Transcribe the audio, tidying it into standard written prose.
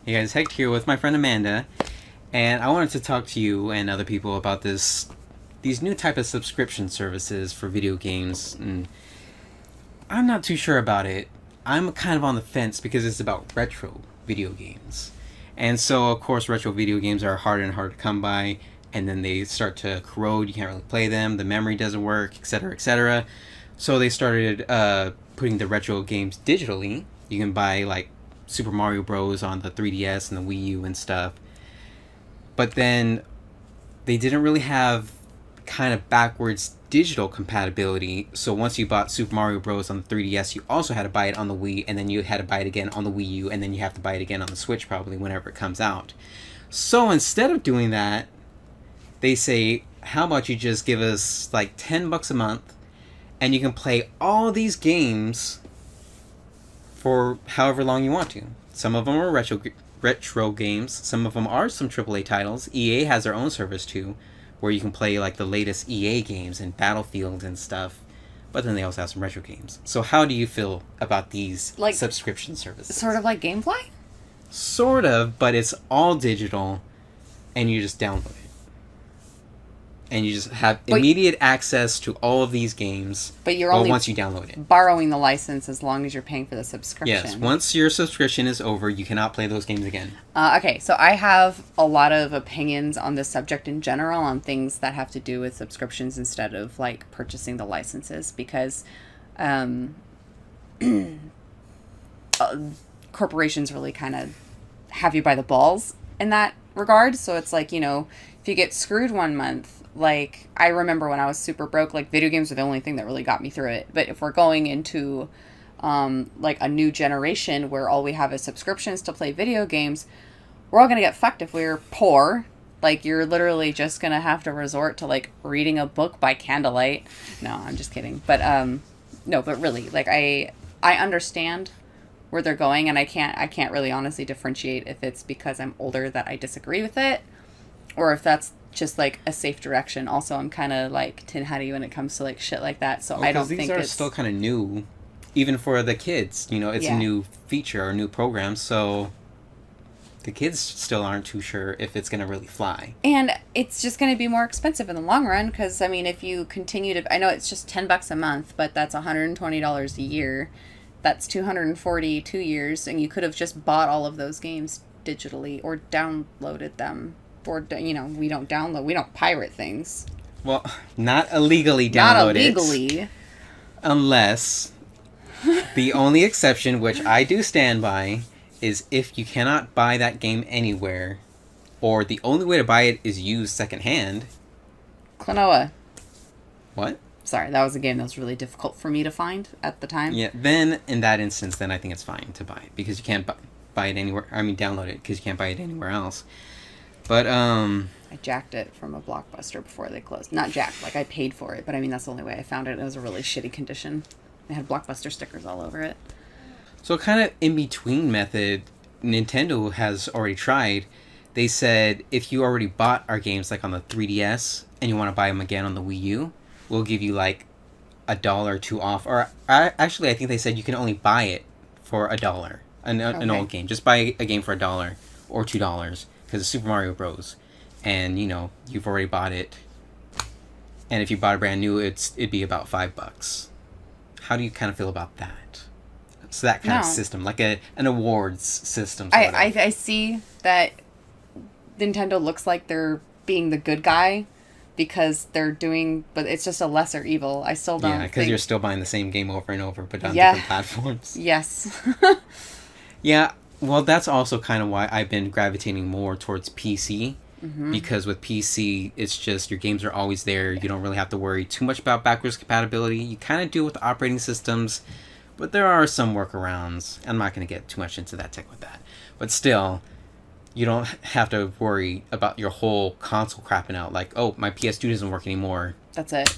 Hey guys, Hector here with my friend Amanda, and I wanted to talk to you and other people about these new type of subscription services for video games. And I'm not too sure about it. I'm kind of on the fence because it's about retro video games, and so of course retro video games are harder and harder to come by, and then they start to corrode. You can't really play them. The memory doesn't work, etc., etc. So they started putting the retro games digitally. You can buy like Super Mario Bros. On the 3DS and the Wii U and stuff. But then they didn't really have kind of backwards digital compatibility. So once you bought Super Mario Bros. On the 3DS, you also had to buy it on the Wii, and then you had to buy it again on the Wii U, and then you have to buy it again on the Switch probably whenever it comes out. So instead of doing that, they say, how about you just give us like $10 a month, and you can play all these games for however long you want to. Some of them are retro games. Some of them are some AAA titles. EA has their own service too, where you can play like the latest EA games and Battlefield and stuff. But then they also have some retro games. So how do you feel about these like subscription services? Sort of like GameFly? Sort of, but it's all digital, and you just download it. And you just have immediate access to all of these games. But you're only once you download it. Borrowing the license as long as you're paying for the subscription. Yes, once your subscription is over, you cannot play those games again. Okay, so I have a lot of opinions on this subject in general, on things that have to do with subscriptions instead of like purchasing the licenses, because corporations really kind of have you by the balls in that regard. So it's like, if you get screwed one month, like I remember when I was super broke, like video games were the only thing that really got me through it. But if we're going into like a new generation where all we have is subscriptions to play video games, we're all gonna get fucked if we're poor. Like you're literally just gonna have to resort to like reading a book by candlelight. No, I'm just kidding. But no, but really, like I understand where they're going, and I can't really honestly differentiate if it's because I'm older that I disagree with it, or if that's just like a safe direction. Also, I'm kind of like tin hatty when it comes to like shit like that, so I don't think these are still kind of new, even for the kids. It's a new feature or a new program, so the kids still aren't too sure if it's gonna really fly. And it's just going to be more expensive in the long run, because I mean, if you continue to, I know it's just $10 a month, but that's $120 a year. That's 240 2 years, and you could have just bought all of those games digitally or downloaded them. Or, we don't pirate things. Well, not illegally download Not illegally. it. Unless, the only exception, which I do stand by, is if you cannot buy that game anywhere, or the only way to buy it is used secondhand. Klonoa. What? Sorry, that was a game that was really difficult for me to find at the time. Yeah, then, in that instance, then I think it's fine to buy it, because you can't buy it anywhere. I mean, download it, because you can't buy it anywhere else. But, I jacked it from a Blockbuster before they closed. Not jacked, like I paid for it, but I mean, that's the only way I found it. It was a really shitty condition. It had Blockbuster stickers all over it. So kind of in-between method, Nintendo has already tried. They said, if you already bought our games, like on the 3DS, and you want to buy them again on the Wii U, we'll give you like $1 or $2 off. Or, actually, I think they said you can only buy it for $1. An old game. Just buy a game for $1 or $2. Because it's Super Mario Bros. And, you've already bought it. And if you bought it brand new, it'd be about $5. How do you kind of feel about that? So that kind of system, like an awards system. I see that Nintendo looks like they're being the good guy because they're doing, but it's just a lesser evil. I still don't. Yeah, because you're still buying the same game over and over, but on different platforms. Yes. Yeah. Well, that's also kind of why I've been gravitating more towards PC. Mm-hmm. Because with PC, it's just your games are always there. You don't really have to worry too much about backwards compatibility. You kind of do with operating systems, but there are some workarounds. I'm not going to get too much into that tech with that. But still, you don't have to worry about your whole console crapping out. Like, oh, my PS2 doesn't work anymore. That's it.